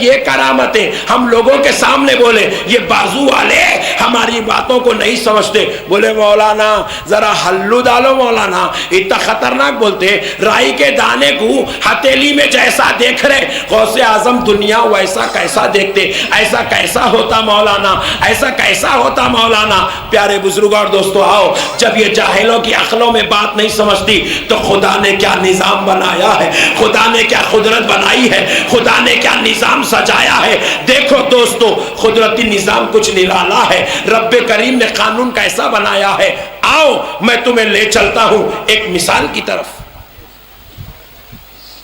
ये करामतें हम लोगों के सामने बोले, ये बाजू वाले हमारी बातों को नहीं समझते। बोले मौलाना जरा हल्लू डालो मौलाना, इतना खतरनाक बोलते। राई के दाने को हथेली में जैसा देख रहे गौसे आजम दुनिया वैसा कैसा देखते, ऐसा कैसा होता मौलाना, ऐसा कैसा होता मौलाना। प्यारे बुजुर्ग और दोस्तों, आओ, जब ये जाहिलों की अक्लों में बात नहीं समझती तो खुदा ने क्या निजाम बनाया है, खुदा ने क्या कुदरत बनाई है, खुदा ने क्या निजाम सजाया है। देखो दोस्तों, कुदरती निजाम कुछ निराला है, रब्बे करीम ने कानून कैसा बनाया है। आओ मैं तुम्हें ले चलता हूं एक मिसाल की तरफ,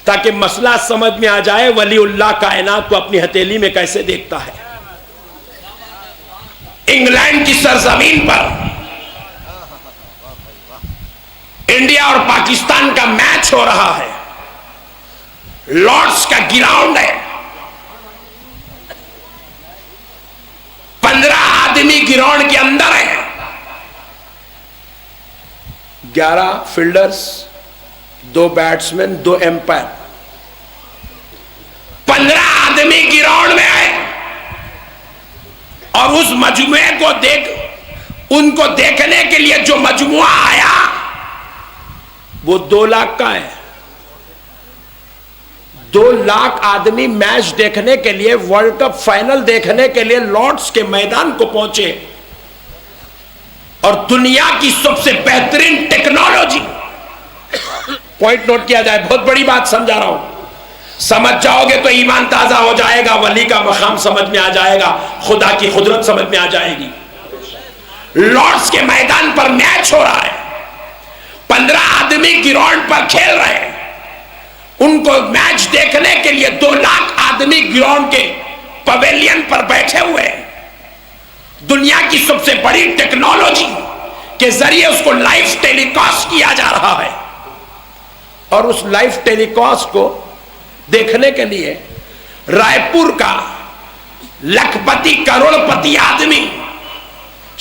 ताकि मसला समझ में आ जाए वलीउल्लाह कायनात को अपनी हथेली में कैसे देखता है। इंग्लैंड की सरजमीन पर इंडिया और पाकिस्तान का मैच हो रहा है, लॉर्ड्स का ग्राउंड है, 15 आदमी ग्राउंड के अंदर है, 11 फील्डर्स, 2 बैट्समैन, 2 एम्पायर, 15 आदमी ग्राउंड में है। और उस मजमुए को उनको देखने के लिए जो मजमुआ आया वो 2 लाख का है। 2 लाख आदमी मैच देखने के लिए, वर्ल्ड कप फाइनल देखने के लिए लॉर्ड्स के मैदान को पहुंचे। और दुनिया की सबसे बेहतरीन टेक्नोलॉजी, पॉइंट नोट किया जाए, बहुत बड़ी बात समझा रहा हूं, समझ जाओगे तो ईमान ताजा हो जाएगा, वली का मकाम समझ में आ जाएगा, खुदा की कुदरत समझ में आ जाएगी। लॉर्ड्स के मैदान पर मैच हो रहा है, 15 आदमी ग्राउंड पर खेल रहे हैं। उनको मैच देखने के लिए 2 लाख आदमी ग्राउंड के पवेलियन पर बैठे हुए हैं। दुनिया की सबसे बड़ी टेक्नोलॉजी के जरिए उसको लाइव टेलीकास्ट किया जा रहा है। और उस लाइव टेलीकास्ट को देखने के लिए रायपुर का लखपति करोड़पति आदमी,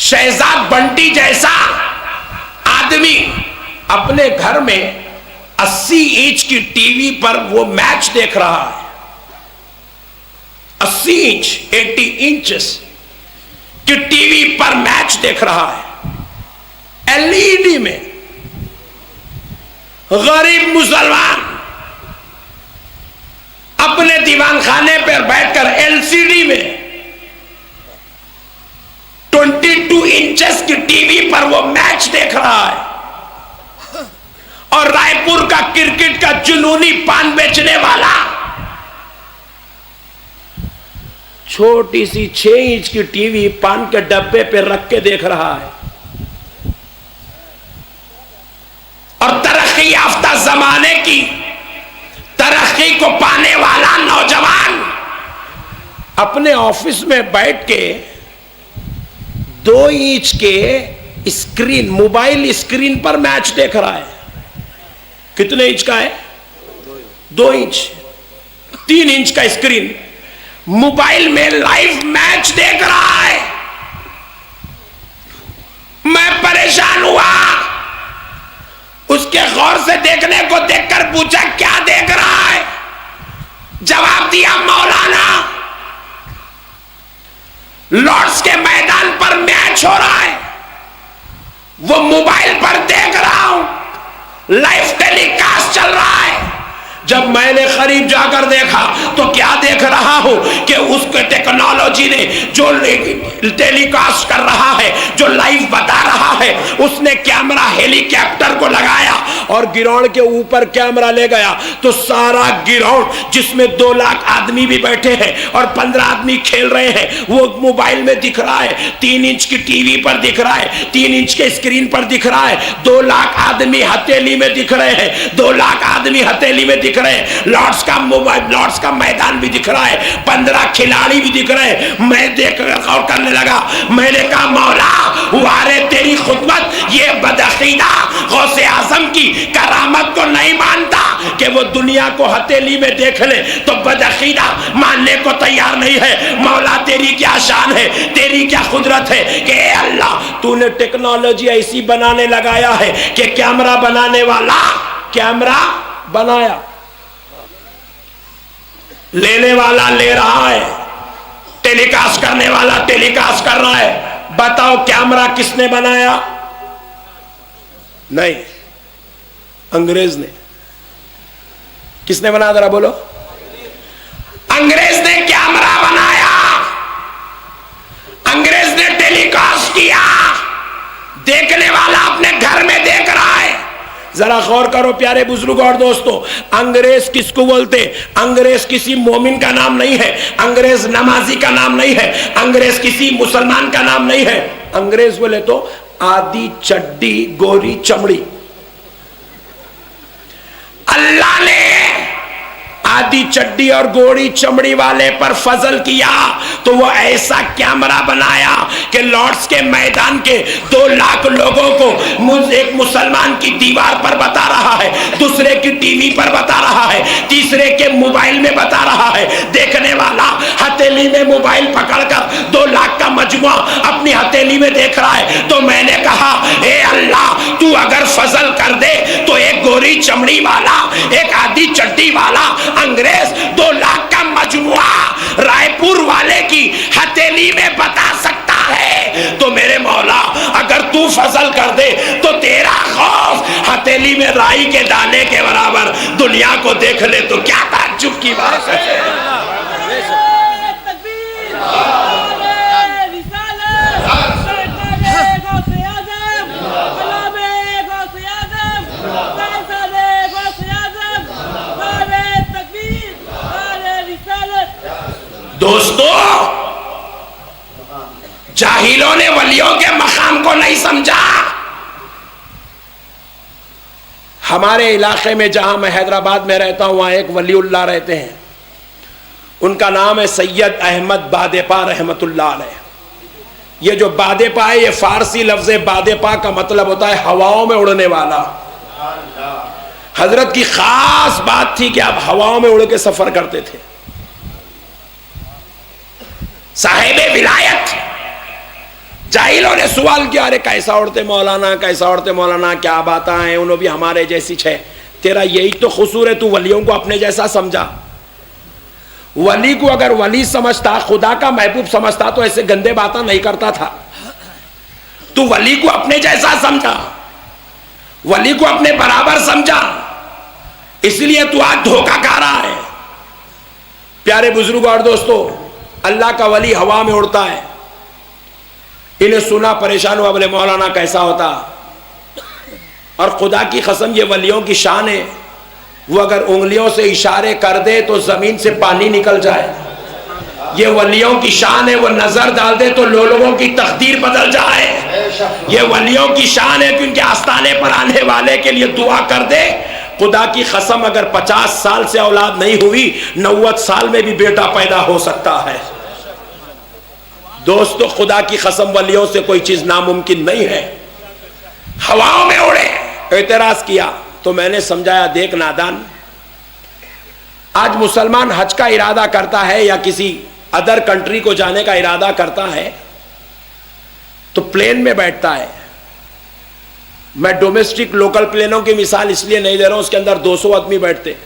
शहजाद बंटी जैसा आदमी अपने घर में 80 इंच की टीवी पर वो मैच देख रहा है। 80 इंच 80 इंचेस की टीवी पर मैच देख रहा है, एलईडी में। गरीब मुसलमान अपने दीवान खाने पर बैठकर एलसीडी में 22 इंचेस की टीवी पर वो मैच देख रहा है। और रायपुर का क्रिकेट का जुनूनी पान बेचने वाला छोटी सी 6 इंच की टीवी पान के डब्बे पे रख के देख रहा है। और तरक्की याफ्ता जमाने की तरक्की को पाने वाला नौजवान अपने ऑफिस में बैठ के 2 इंच के स्क्रीन, मोबाइल स्क्रीन पर मैच देख रहा है। कितने इंच का है? 2 इंच, 3 इंच का स्क्रीन, मोबाइल में लाइव मैच देख रहा है। मैं परेशान हुआ, उसके गौर से देखने को देखकर पूछा क्या देख रहा है? जवाब दिया मौलाना, लॉर्ड्स के मैदान पर मैच हो रहा है, वो मोबाइल पर देख रहा हूं, लाइव टेलीकास्ट चल रहा है। जब मैंने करीब जाकर देखा तो क्या देख रहा हूं कि उसके टेक्नोलॉजी ने जो टेलीकास्ट कर रहा है, जो लाइव बता रहा है, उसने कैमरा हेलीकॉप्टर को लगाया और ग्राउंड के ऊपर कैमरा ले गया तो सारा ग्राउंड जिसमें 2 लाख आदमी भी बैठे हैं और 15 आदमी खेल रहे हैं वो मोबाइल में दिख रहा है, 3 इंच की टीवी पर दिख रहा है, 3 इंच के स्क्रीन पर दिख रहा है, 2 लाख आदमी हथेली में दिख रहे हैं, 2 लाख आदमी हथेली में दिख रहे हैं, लॉर्ड्स का मोबाइल, लॉर्ड्स का मैदान भी दिख रहा है, 15 खिलाड़ी भी दिख रहे हैं। मैं देख गौर करने लगा, मैंने कहा मौला वारे तेरी खुदमत, ये बदअकीदा गौसे आजम की करामत को नहीं मानता कि वो दुनिया को हथेली में देख ले, तो बदअकीदा मानने को तैयार नहीं है। मौला तेरी क्या शान है, तेरी क्या कुदरत है कि अल्लाह तूने टेक्नोलॉजी ऐसी बनाने लगाया है कि कैमरा बनाने वाला कैमरा बनाया, लेने वाला ले रहा है, टेलीकास्ट कर रहा है। बताओ कैमरा किसने बनाया? नहीं, अंग्रेज ने। किसने बनाया जरा बोलो? अंग्रेज ने कैमरा बनाया, अंग्रेज ने टेलीकास्ट किया, देखने वाला अपने घर में देख रहा है। जरा गौर करो प्यारे बुजुर्ग और दोस्तों, अंग्रेज किसको बोलते? अंग्रेज किसी मोमिन का नाम नहीं है, अंग्रेज नमाजी का नाम नहीं है, अंग्रेज किसी मुसलमान का नाम नहीं है। अंग्रेज बोले तो आधी चड्डी गोरी चमड़ी। अल्लाह ने आधी चड्डी और गोरी चमड़ी वाले पर फजल किया तो वो ऐसा कैमरा बनाया कि लॉर्ड्स के मैदान के 2 लाख लोगों को एक मुसलमान की दीवार पर बता रहा है, दूसरे की टीवी पर बता रहा है, तीसरे के मोबाइल में बता रहा है। देखने वाला हथेली में मोबाइल पकड़कर 2 लाख का मजमुआ अपनी हथेली में देख रहा है। तो मैंने कहा, ए अल्लाह, तू अगर फजल कर दे तो एक गोरी चमड़ी वाला, एक आधी चड्डी वाला अंग्रेज 2 लाख का मजमुआ रायपुर वाले की हथेली में बता सकता है। तो मेरे मौला, अगर तू फजल कर दे तो तेरा खौफ हथेली में राई के दाने के बराबर दुनिया को देख ले तो क्या ताज्जुब की बात है। दोस्तों, जाहिलों ने वलियों के मकाम को नहीं समझा। हमारे इलाके में, जहां मैं हैदराबाद में रहता हूं, वहां एक वलीउल्लाह रहते हैं। उनका नाम है सैयद अहमद बादेपा रहमतुल्लाह अलैह। ये जो बादेपा है, ये फारसी लफ्ज बादेपा का मतलब होता है हवाओं में उड़ने वाला। हजरत की खास बात थी कि आप हवाओं में उड़ के सफर करते थे। साहिबे विलायत। जाहिलों ने सवाल किया, अरे कैसा उड़ते मौलाना, कैसा उड़ते मौलाना, क्या बातें हैं, उन्होंने भी हमारे जैसी छे। तेरा यही तो कसूर है, तू वलियों को अपने जैसा समझा। वली को अगर वली समझता, खुदा का महबूब समझता तो ऐसे गंदे बातें नहीं करता था। तू वली को अपने जैसा समझा, वली को अपने बराबर समझा, इसलिए तू आज धोखा खा रहा है। प्यारे बुजुर्ग और दोस्तों, अल्लाह का वली हवा में उड़ता है। इन्हें सुना, परेशान हुआ, बोले मौलाना कैसा होता। और खुदा की कसम, ये वलियों की शान है, वो अगर उंगलियों से इशारे कर दे तो जमीन से पानी निकल जाए। ये वलियों की शान है, वो नजर डाल दे तो लोगों की तकदीर बदल जाए। ये वलियों की शान है कि उनके आस्थाने पर आने वाले के लिए दुआ कर दे। खुदा की कसम, अगर 50 साल से औलाद नहीं हुई, 90 साल में भी बेटा पैदा हो सकता है। दोस्तों, खुदा की कसम, वलियों से कोई चीज नामुमकिन नहीं है। हवाओं में उड़े। एतराज किया तो मैंने समझाया, देख नादान, आज मुसलमान हज का इरादा करता है या किसी अदर कंट्री को जाने का इरादा करता है तो प्लेन में बैठता है। मैं डोमेस्टिक लोकल प्लेनों की मिसाल इसलिए नहीं दे रहा हूं, उसके अंदर 200 आदमी बैठते।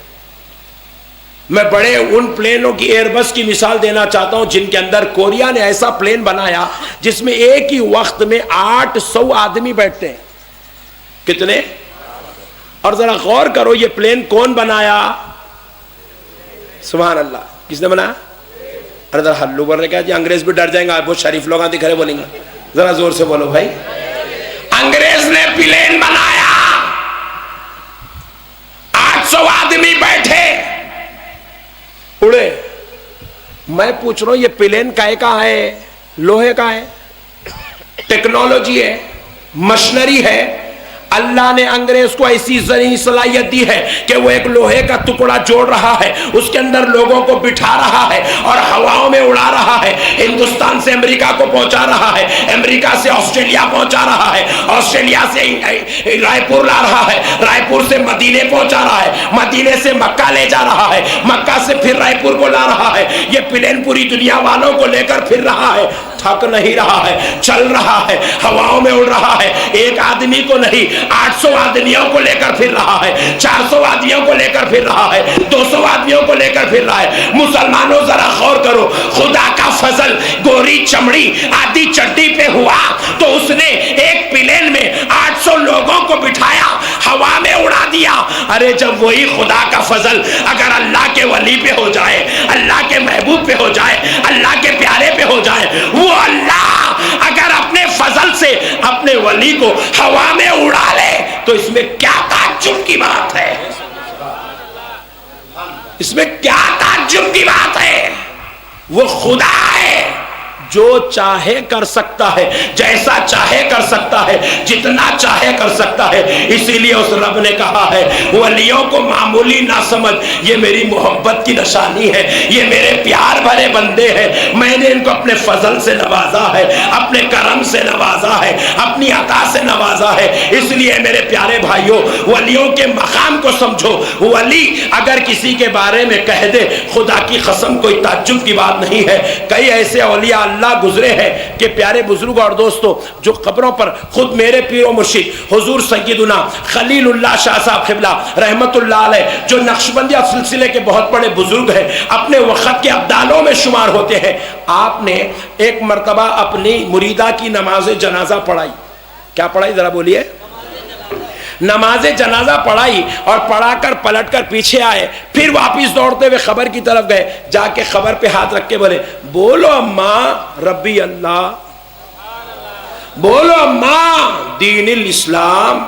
मैं बड़े उन प्लेनों की, एयरबस की मिसाल देना चाहता हूं जिनके अंदर कोरिया ने ऐसा प्लेन बनाया जिसमें एक ही वक्त में 800 आदमी बैठते हैं। कितने? और जरा गौर करो, ये प्लेन कौन बनाया? सुभान अल्लाह। किसने बनाया? अरे जरा हल्लू बोल रहे, क्या जी अंग्रेज भी डर जाएंगे, बहुत शरीफ लोग दिख रहे, बोलेंगे जरा जोर से बोलो भाई। अंग्रेज ने प्लेन बनाया, 800 आदमी बैठे, उड़े। मैं पूछ रहा हूं, ये प्लेन काहे का है? लोहे का है, टेक्नोलॉजी है, मशीनरी है। अल्लाह ने अंग्रेज को ऐसी जरी सलाहियत दी है कि वो एक लोहे का टुकड़ा जोड़ रहा है, उसके अंदर लोगों को बिठा रहा है और हवाओं में उड़ा रहा है। हिंदुस्तान से अमेरिका को पहुंचा रहा है, अमेरिका से ऑस्ट्रेलिया पहुंचा रहा है, ऑस्ट्रेलिया से रायपुर ला रहा है, रायपुर से मदीने पहुंचा रहा है, मदीने से मक्का ले जा रहा है, मक्का से फिर रायपुर को ला रहा है। ये प्लेन पूरी दुनिया वालों को लेकर फिर रहा है, थक नहीं रहा है, चल रहा है, हवाओं में उड़ रहा है। एक आदमी को नहीं, 800 आदमियों को लेकर फिर रहा है, 400 आदमियों को लेकर फिर रहा है, 200 आदमियों को लेकर फिर रहा है। मुसलमानों जरा गौर करो, खुदा का फजल गोरी चमड़ी आदि चड्डी पे हुआ तो उसने एक प्लेन में 800 लोगों को बिठाया, हवा में उड़ा दिया। अरे जब वही खुदा का फजल अगर अल्लाह के वली पे हो जाए, अल्लाह के महबूब पे हो जाए, अल्लाह के प्यारे पे हो जाए, वो अल्लाह अगर अपने फजल से अपने वली को हवा में उड़ा ले तो इसमें क्या ताज्जुब की बात है? इसमें क्या ताज्जुब की बात है? वो खुदा है जो चाहे कर सकता है, जैसा चाहे कर सकता है, जितना चाहे कर सकता है। इसीलिए उस रब ने कहा है वलियों को मामूली ना समझ, ये मेरी मोहब्बत की निशानी है, ये मेरे प्यार भरे बंदे हैं, मैंने इनको अपने फजल से नवाजा है, अपने करम से नवाजा है, अपनी अता से नवाजा है। इसलिए मेरे प्यारे भाइयों, वलियों के मकाम को समझो। वली अगर किसी के बारे में कह दे, खुदा की कसम कोई ताज्जुब की बात नहीं है। कई ऐसे औलिया अल्लाह गुजरे हैं कि प्यारे बुजुर्ग और दोस्तों, जो कब्रों पर खुद मेरे पीरो मुर्शिद हुजूर सैयदुना खलीलुल्लाह शाह साहब क़िबला रहमतुल्लाह अलैह, जो नक्शबंदिया सिलसिले के बहुत बड़े बुजुर्ग हैं, अपने वक्त के अब्दालों में शुमार होते हैं। आपने एक मर्तबा अपनी मुरीदा की नमाज जनाजा पढ़ाई। क्या पढ़ाई जरा बोलिए? नमाज जनाजा पढ़ाई और पढ़ाकर पलटकर पीछे आए, फिर वापिस दौड़ते हुए खबर की तरफ गए, जाके खबर पे हाथ रख के बोले बोलो अम्मा रब्बी अल्लाह, बोलो अम्मा दीनिल इस्लाम,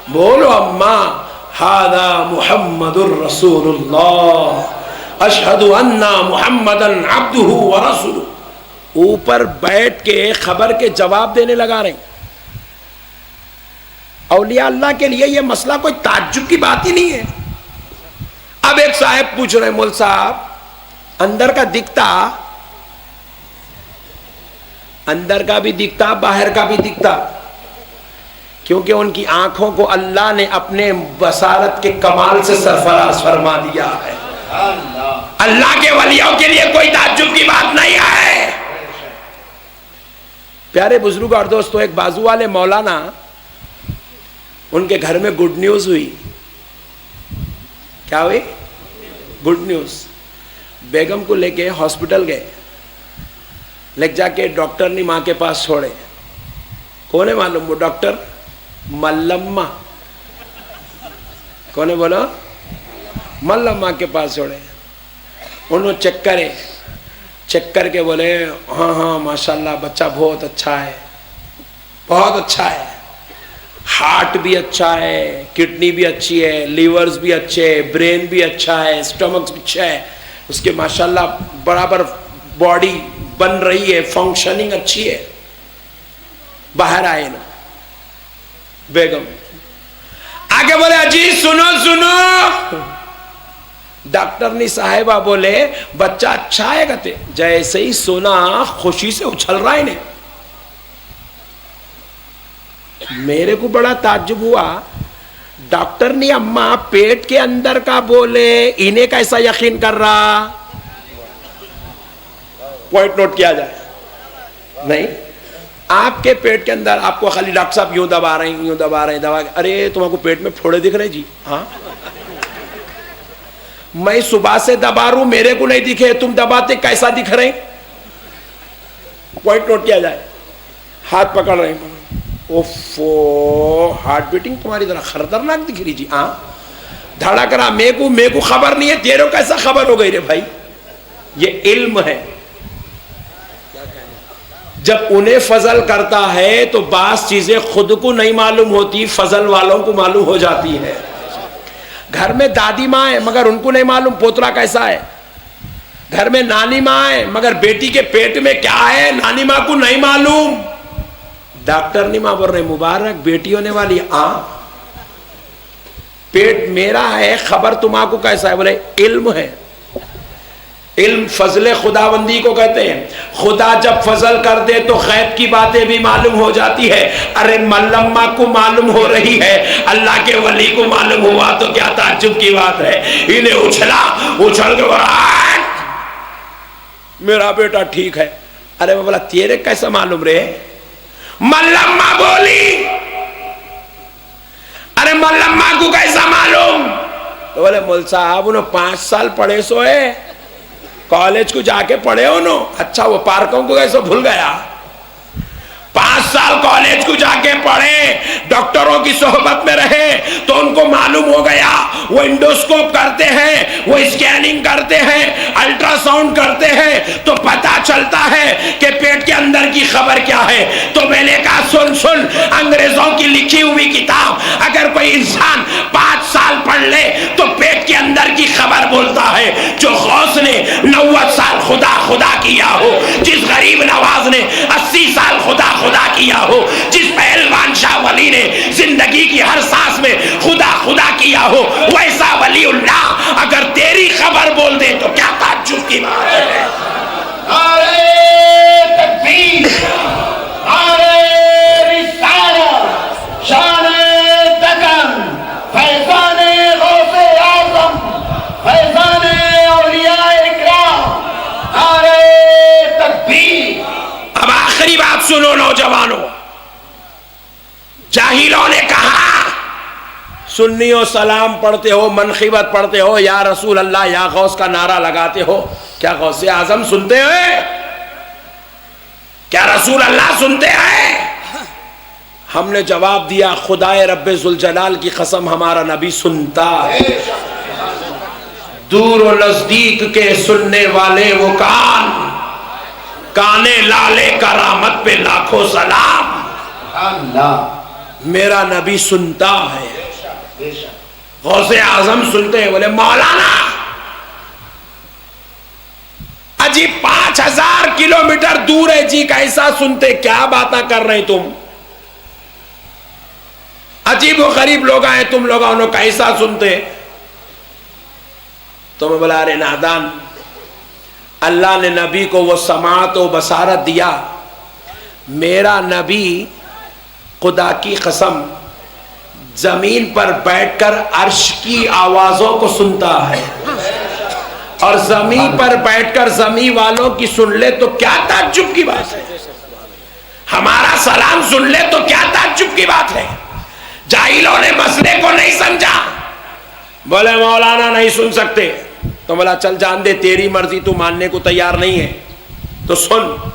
बोलो अम्मा हादा मुहम्मदुर रसूलुल्लाह अशहदु अन्ना मुहम्मदन अब्दुहु व रसूलुहु। ऊपर बैठ के खबर के जवाब देने लगा रहे। औलिया अल्लाह के लिए यह मसला कोई ताज्जुब की बात ही नहीं है। अब एक साहब पूछ रहे, मौल साहब अंदर का दिखता, अंदर का भी दिखता, बाहर का भी दिखता, क्योंकि उनकी आंखों को अल्लाह ने अपने बसारत के कमाल से सरफराज फरमा दिया है। अल्लाह के वलियों के लिए कोई ताज्जुब की बात नहीं है। प्यारे बुजुर्ग और दोस्तों, एक बाजू वाले मौलाना, उनके घर में गुड न्यूज हुई। क्या हुई? Good news. बेगम को लेके हॉस्पिटल गए, लेके जाके डॉक्टर ने माँ के पास छोड़े। कौन है मालूम? वो डॉक्टर मल्लम्मा। कौन है बोलो? मल्लम्मा के पास छोड़े। उन्होंने चेक करे, चेक करके बोले हाँ हाँ माशाल्लाह बच्चा बहुत अच्छा है, बहुत अच्छा है, हार्ट भी अच्छा है, किडनी भी अच्छी है, लीवर्स भी अच्छे है, ब्रेन भी अच्छा है, स्टमक भी अच्छा है, उसके माशाल्लाह बराबर बॉडी बन रही है, फंक्शनिंग अच्छी है। बाहर आए ना बेगम, आगे बोले अजी सुनो सुनो। डॉक्टर ने साहिबा बोले बच्चा अच्छा है कहते, जैसे ही सुना खुशी से उछल रहा है। मेरे को बड़ा ताज्जुब हुआ। डॉक्टर ने अम्मा पेट के अंदर का बोले, इन्हें कैसा यकीन कर रहा? पॉइंट नोट किया जाए। नहीं, आपके पेट के अंदर आपको खाली डॉक्टर साहब यूं दबा रहे हैं, यूं दबा रहे हैं, दबा, अरे तुमको पेट में फोड़े दिख रहे जी? हाँ, मैं सुबह से दबा रू, मेरे को नहीं दिखे, तुम दबाते कैसा दिख रहे? पॉइंट नोट किया जाए। हाथ पकड़ रहे हैं, ओफो हार्ट बीटिंग तुम्हारी तरह खतरनाक दिख रही जी। हाँ, धड़क रहा, मेरे को खबर नहीं है, तेरे को कैसा खबर हो गई रे भाई? ये इल्म है। जब उन्हें फजल करता है तो बास चीजें खुद को नहीं मालूम होती, फजल वालों को मालूम हो जाती है। घर में दादी माँ है मगर उनको नहीं मालूम पोतरा कैसा है। घर में नानी माँ है मगर बेटी के पेट में क्या है नानी माँ को नहीं मालूम। डॉक्टर ने माँ बोल रहे मुबारक बेटी होने वाली। पेट मेरा है, खबर तुम्हारा कैसा है? बोले इल्म है। इल्म फजल खुदाबंदी को कहते हैं। खुदा जब फजल कर दे तो गैब की बातें भी मालूम हो जाती है। अरे मल्लम्मा को मालूम हो रही है, अल्लाह के वली को मालूम हुआ तो क्या ताज्जुब की बात है। इन्हें उछल के बोला मेरा बेटा ठीक है। अरे मैं बोला तेरे कैसा मालूम रे? मल्लम्मा बोली। अरे मल्लम्मा को कैसा मालूम? तो बोले मौल साहब उन्हें 5 साल पढ़े सोए, कॉलेज को जाके पढ़े हो नो? अच्छा, वो पार्कों को कैसे भूल गया? 5 साल कॉलेज को जाके पढ़े, डॉक्टरों की सोहबत में रहे, तो उनको मालूम हो गया वो इंडोस्कोप करते हैं, वो स्कैनिंग करते हैं, अल्ट्रासाउंड करते हैं, तो पता चलता है कि पेट के अंदर की खबर क्या है। तो मैंने कहा सुन सुन, अंग्रेजों की लिखी हुई किताब अगर कोई इंसान 5 साल पढ़ ले तो पेट के अंदर की खबर बोलता है। जो गौस ने 90 साल खुदा खुदा किया हो, जिस गरीब नवाज ने 80 साल खुदा खुदा किया हो, जिस पहलवान शाह वली ने जिंदगी की हर सांस में खुदा खुदा किया हो, वैसा वलीउल्लाह अगर तेरी खबर बोल दे तो क्या ताज्जुब की बात है। नारे तकबीर, नारे रिसालत, शाने दकन, फैज़ाने गौसे आज़म, फैज़ाने औलियाए इकराम, नारे तकबीर। अब आखिरी बात सुनो नौजवानों, जाहिलों ने कहा सुन्नियों सलाम पढ़ते हो, मनखिबत पढ़ते हो, या रसूल अल्लाह या गौस का नारा लगाते हो, क्या गौसे आजम सुनते हैं? क्या रसूल अल्लाह सुनते हैं? हमने जवाब दिया, खुदाए रब्बे जुल जलाल की कसम हमारा नबी सुनता है। दूर और नजदीक के सुनने वाले वो कान, काने लाले करामत पे लाखों सलाम, अल्लाह मेरा नबी सुनता है। गौसे आजम सुनते हैं। बोले मौलाना अजी 5000 किलोमीटर दूर है जी, कैसा सुनते? क्या बातें कर रहे तुम? अजीब व गरीब लोग आए तुम लोगों, कैसा सुनते? तो मैं बोला अरे नादान, अल्लाह ने नबी को वो समात व बसारत दिया। मेरा नबी खुदा की कसम जमीन पर बैठकर अर्श की आवाजों को सुनता है, और जमीन पर बैठकर जमीन वालों की सुन ले तो क्या ताज्जुब की बात है। हमारा सलाम सुन ले तो क्या ताज्जुब की बात है। जाहिलों ने मसले को नहीं समझा। बोले मौलाना नहीं सुन सकते। तो बोला चल जान दे, तेरी मर्जी, तू मानने को तैयार नहीं है तो सुन,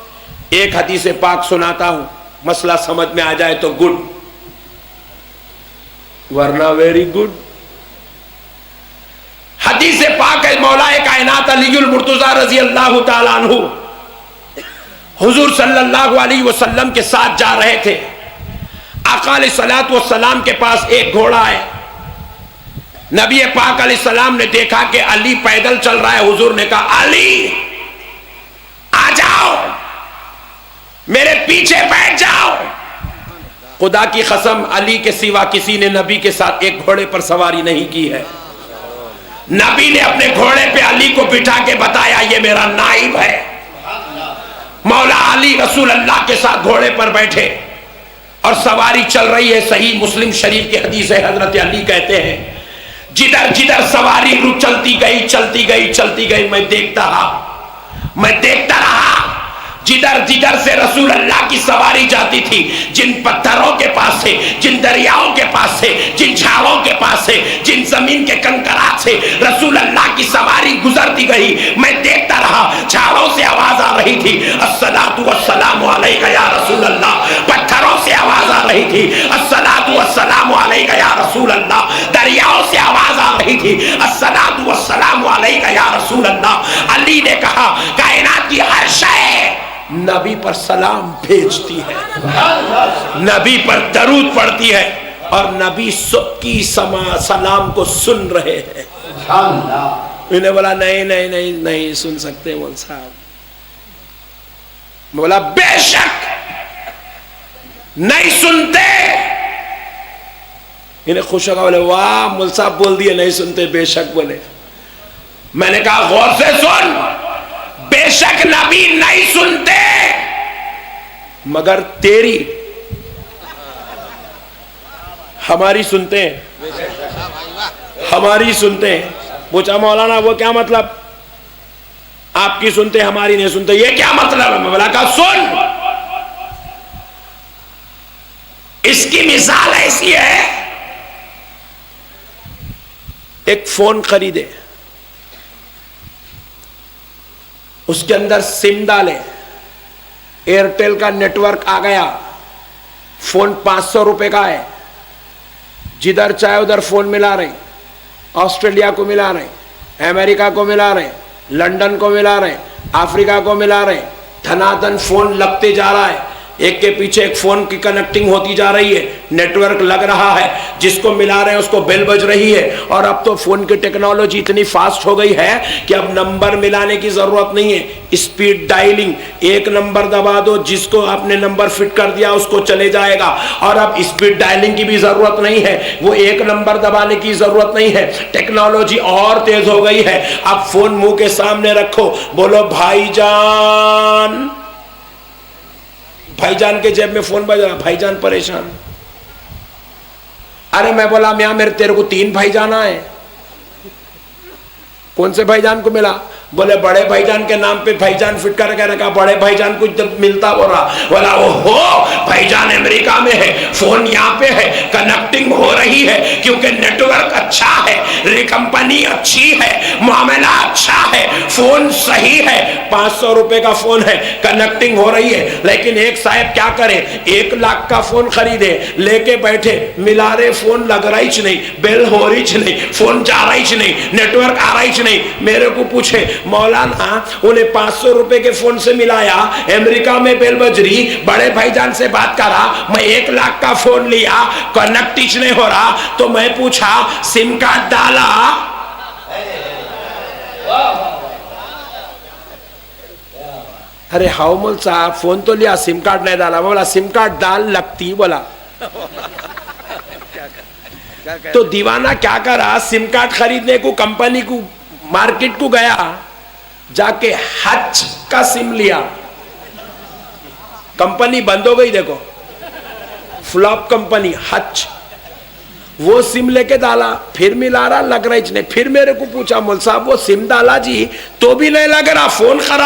एक हदीस पाक सुनाता हूं, मसला समझ में आ जाए तो गुड, वरना वेरी गुड। हदीस पाक है, मौलाए कायनात अलीउल मुर्तजा रजी अल्लाह तआला अन्हु हुजूर सल्लल्लाहु अलैहि वसल्लम के साथ जा रहे थे। आका अलैहिस्सलातु वस्सलाम के पास एक घोड़ा है। नबी पाक अलैहिस्सलाम ने देखा कि अली पैदल चल रहा है। हुजूर ने कहा अली आ जाओ, मेरे पीछे बैठ जाओ। खुदा की कसम अली के सिवा किसी ने नबी के साथ एक घोड़े पर सवारी नहीं की है। नबी ने अपने घोड़े पे अली को बिठा के बताया ये मेरा नाइब है। मौला अली रसूल अल्लाह के साथ घोड़े पर बैठे और सवारी चल रही है। सही मुस्लिम शरीफ की हदीस है, हजरत अली कहते हैं जिधर जिधर सवारी चलती गई चलती गई चलती गई, मैं देखता रहा जिधर जिधर से रसूल अल्लाह की सवारी जाती थी, जिन पत्थरों के पास से, जिन दरियाओं के पास से, जिन झाड़ों के पास से, जिन जमीन के कंकरात से रसूल अल्लाह की सवारी गुजरती गई, मैं देखता रहा। झाड़ों से आवाज आ रही थी अस्सलातु वस्सलामु अलैका या रसूल अल्लाह। पत्थरों से आवाज आ रही थी अस्सलातु वस्सलामु अलैका या रसूल अल्लाह। दरियाओं से आवाज आ रही थी अस्सलातु वस्सलामु अलैका या रसूल अल्लाह। अली ने कहा कायनात की हर शय नबी पर सलाम भेजती है, नबी पर दरूद पढ़ती है, और नबी सबकी सलाम को सुन रहे हैं। मैंने बोला नहीं नहीं नहीं नहीं सुन सकते मौल साहब। बोला बेशक नहीं सुनते। इन्हें खुश होगा, बोले वाह मौल साहब बोल दिए नहीं सुनते, बेशक बोले। मैंने कहा गौर से सुन, बेशक नबी नहीं सुनते, मगर तेरी हमारी सुनते हैं, हमारी सुनते हैं। पूछा मौलाना वो क्या मतलब? आपकी सुनते हमारी नहीं सुनते, ये क्या मतलब है? मैं बोला कहा सुन, इसकी मिसाल ऐसी है, एक फोन खरीदे, उसके अंदर सिम डाले, एयरटेल का नेटवर्क आ गया, फोन 500 रुपए का है, जिधर चाहे उधर फोन मिला रहे, ऑस्ट्रेलिया को मिला रहे, अमेरिका को मिला रहे, लंदन को मिला रहे, अफ्रीका को मिला रहे, धनाधन फोन लगते जा रहा है, एक के पीछे एक फोन की कनेक्टिंग होती जा रही है, नेटवर्क लग रहा है, जिसको मिला रहे हैं उसको बेल बज रही है। और अब तो फोन की टेक्नोलॉजी इतनी फास्ट हो गई है कि अब नंबर मिलाने की जरूरत नहीं है, स्पीड डायलिंग, एक नंबर दबा दो, जिसको आपने नंबर फिट कर दिया उसको चले जाएगा। और अब स्पीड डायलिंग की भी जरूरत नहीं है, वो एक नंबर दबाने की जरूरत नहीं है, टेक्नोलॉजी और तेज हो गई है। अब फोन मुंह के सामने रखो, बोलो भाईजान, भाईजान के जेब में फोन बज रहा, भाईजान परेशान। अरे मैं बोला मियां मेरे तेरे को 3 भाईजान आए, कौन से भाईजान को मिला? बोले बड़े भाईजान के नाम पे भाईजान फिट करके रखा, बड़े भाईजान को जब मिलता बोल रहा, बोला ओहो भाईजान अमेरिका में है, फोन यहाँ पे है, कनेक्टिंग हो रही है क्योंकि नेटवर्क अच्छा है, कंपनी अच्छी है, मामला अच्छा है, फोन सही है, 500 रुपए का फोन है, कनेक्टिंग हो रही है। लेकिन एक साहब क्या करे, 1 लाख का फोन खरीदे, लेके बैठे, मिला रहे, फोन लग रही नहीं, बेल हो रही नहीं, फोन जा रही नहीं, नेटवर्क आ रही नहीं। मेरे को पूछे मौलाना उन्हें 500 रुपए के फोन से मिलाया, अमेरिका में बेल बज रही, बड़े भाईजान से बात करा, मैं 1 लाख का फोन लिया, कनेक्ट नहीं हो रहा, तो मैं पूछा सिम कार्ड डाला? अरे हाउ मोल साहब फोन तो लिया, सिम कार्ड नहीं डाला। बोला सिम कार्ड डाल लगती, बोला तो दीवाना क्या करा, सिम कार्ड खरीदने को कंपनी को मार्केट को गया, जाके हच का सिम लिया, कंपनी बंद हो गई, देखो फ्लॉप कंपनी हच, वो सिम लेके डाला, फिर मिला रहा, लग रहा ही नहीं। फिर मेरे को पूछा मौल साहब वो सिम डाला जी तो भी नहीं लग रहा, फोन खराब